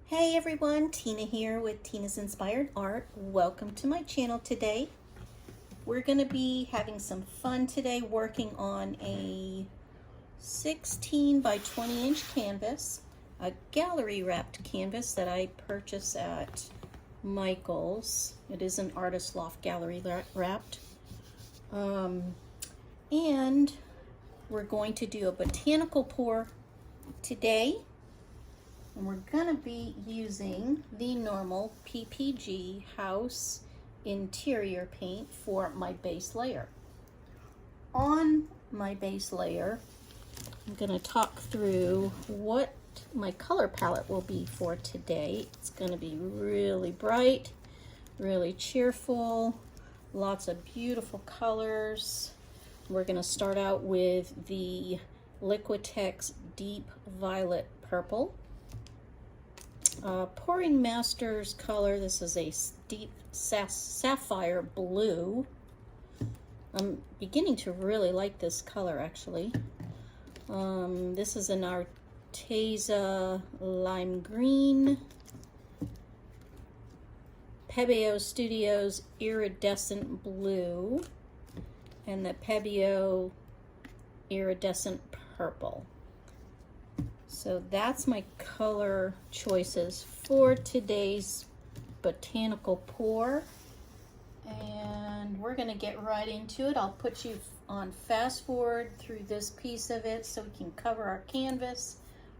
Hey everyone, Tina here with Tina's Inspired Art. Welcome to my channel today. We're going to be having some fun today working on a 16 by 20 inch canvas, a gallery wrapped canvas that I purchased at Michael's. It is an Artist Loft gallery wrapped. And we're going to do a botanical pour today. And we're going to be using the normal PPG house interior paint for my base layer. On my base layer, I'm going to talk through what my color palette will be for today. It's going to be really bright, really cheerful, lots of beautiful colors. We're going to start out with the Liquitex Deep Violet Purple. Pouring Masters color, this is a deep sapphire blue. I'm beginning to really like this color actually. This is an Arteza lime green. Pebeo Studios iridescent blue. And the Pebeo iridescent purple. So that's my color choices for today's botanical pour. And we're going to get right into it. I'll put you on fast forward through this piece of it so we can cover our canvas,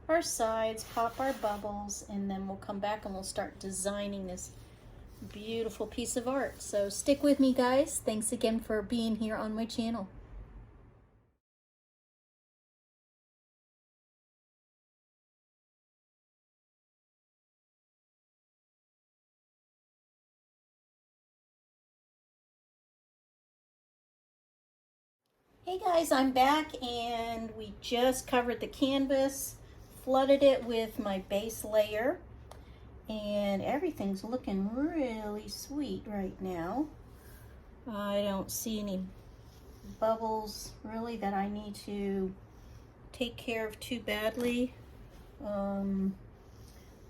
our sides, pop our bubbles, and then we'll come back and we'll start designing this beautiful piece of art. So stick with me, guys. Thanks again for being here on my channel. Hey guys, I'm back and we just covered the canvas, flooded it with my base layer, and everything's looking really sweet right now. I don't see any bubbles really that I need to take care of too badly.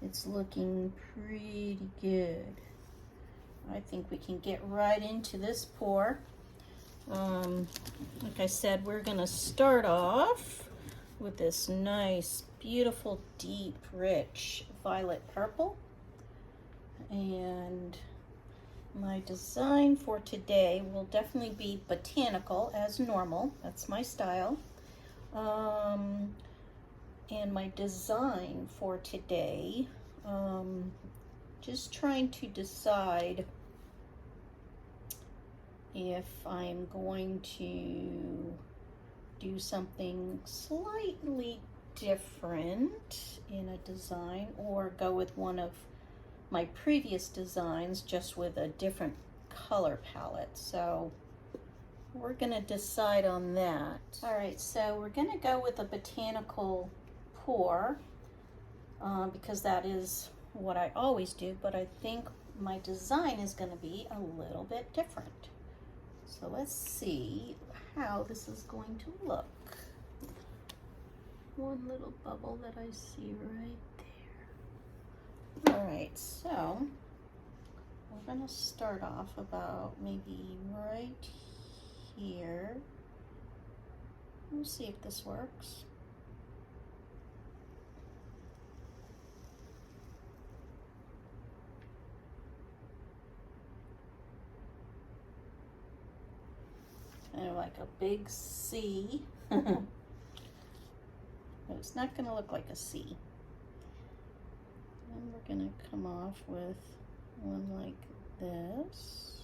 It's looking pretty good. I think we can get right into this pour. Like I said, we're gonna start off with this nice, beautiful, deep, rich violet purple. And my design for today will definitely be botanical as normal. That's my style. And my design for today, just trying to decide if I'm going to do something slightly different in a design or go with one of my previous designs just with a different color palette. So we're gonna decide on that. All right, so we're gonna go with a botanical pour because that is what I always do, but I think my design is gonna be a little bit different. So let's see how this is going to look. One little bubble that I see right there. All right, so we're gonna start off about maybe right here. We'll see if this works. Kind of like a big C. But it's not going to look like a C. And we're going to come off with one like this.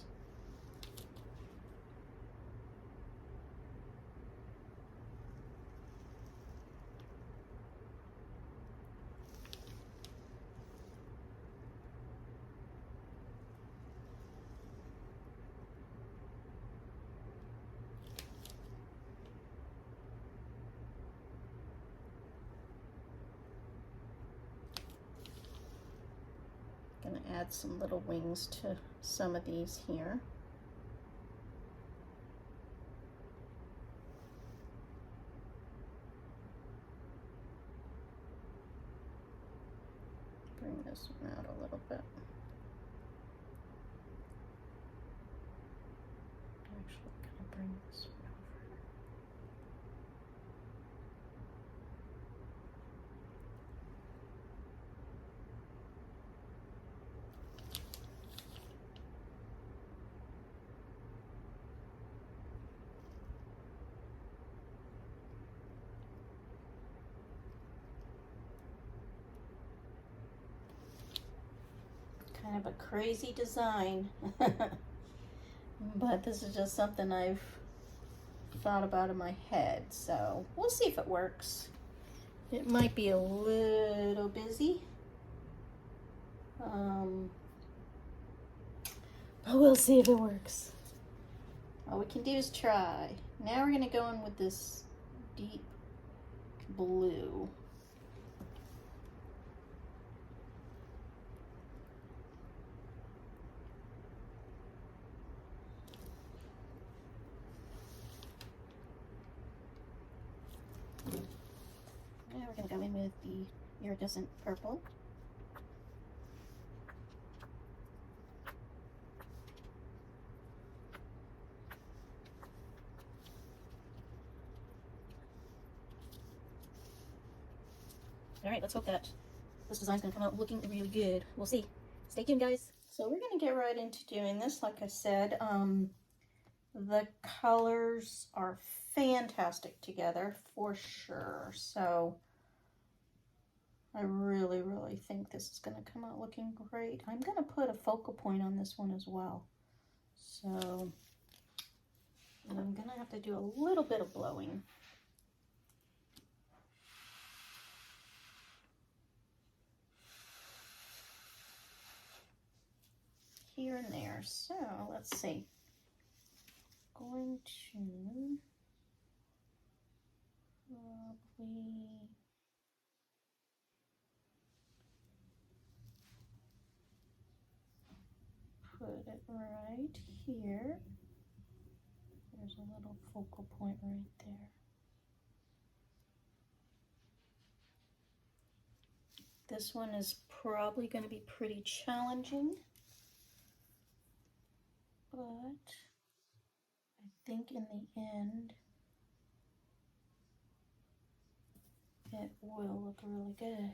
Going to add some little wings to some of these here. Bring this one out a little bit. Actually, gonna bring this one over. Kind of a crazy design, but this is just something I've thought about in my head, so we'll see if it works. It might be a little busy, but we'll see if it works. All we can do is try. Now we're gonna go in with this deep blue. Now we're going to go in with the iridescent purple. All right, let's hope that this design's going to come out looking really good. We'll see. Stay tuned, guys. So we're going to get right into doing this. Like I said, the colors are fantastic together for sure. So I really, really think this is going to come out looking great. I'm going to put a focal point on this one as well. So I'm going to have to do a little bit of blowing. Here and there. So let's see. Going to probably put it right here. There's a little focal point right there. This one is probably going to be pretty challenging, but I think in the end it will look really good.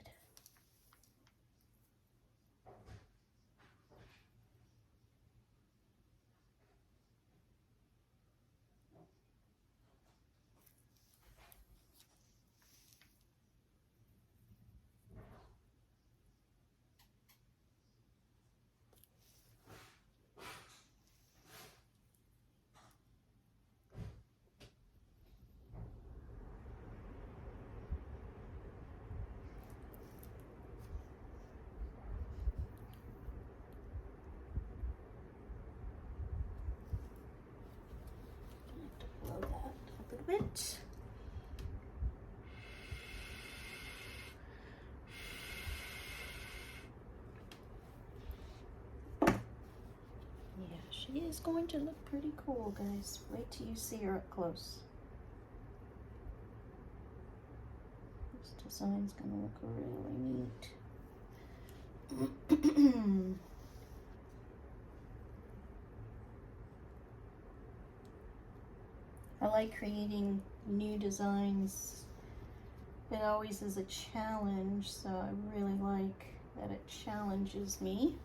Blow that a little bit. Yeah, she is going to look pretty cool, guys. Wait till you see her up close. This design's gonna look really neat. I like creating new designs. It always is a challenge, so I really like that it challenges me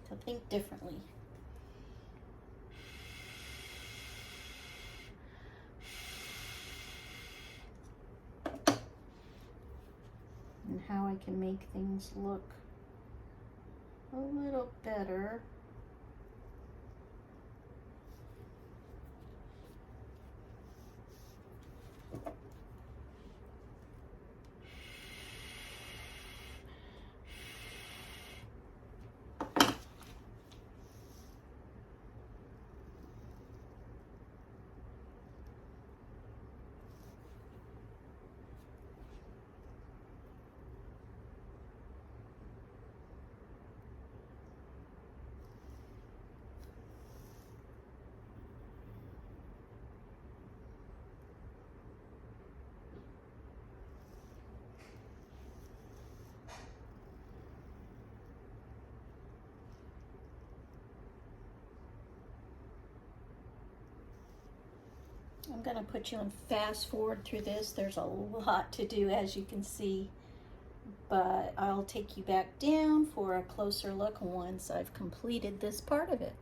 to think differently. And how I can make things look a little better. I'm gonna put you on fast forward through this. There's a lot to do, as you can see, but I'll take you back down for a closer look once I've completed this part of it.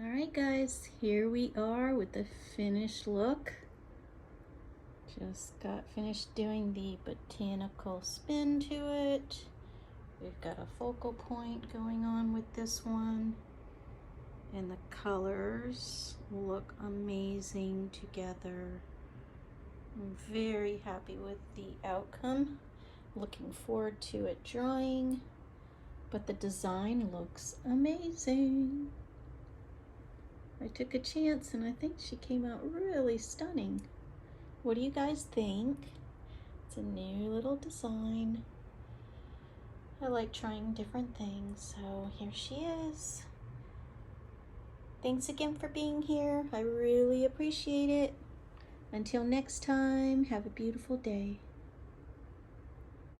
Alright guys, here we are with the finished look. Just got finished doing the botanical spin to it. We've got a focal point going on with this one. And the colors look amazing together. I'm very happy with the outcome. Looking forward to it drying. But the design looks amazing. I took a chance and I think she came out really stunning. What do you guys think? It's a new little design. I like trying different things, so here she is. Thanks again for being here. I really appreciate it. Until next time, have a beautiful day.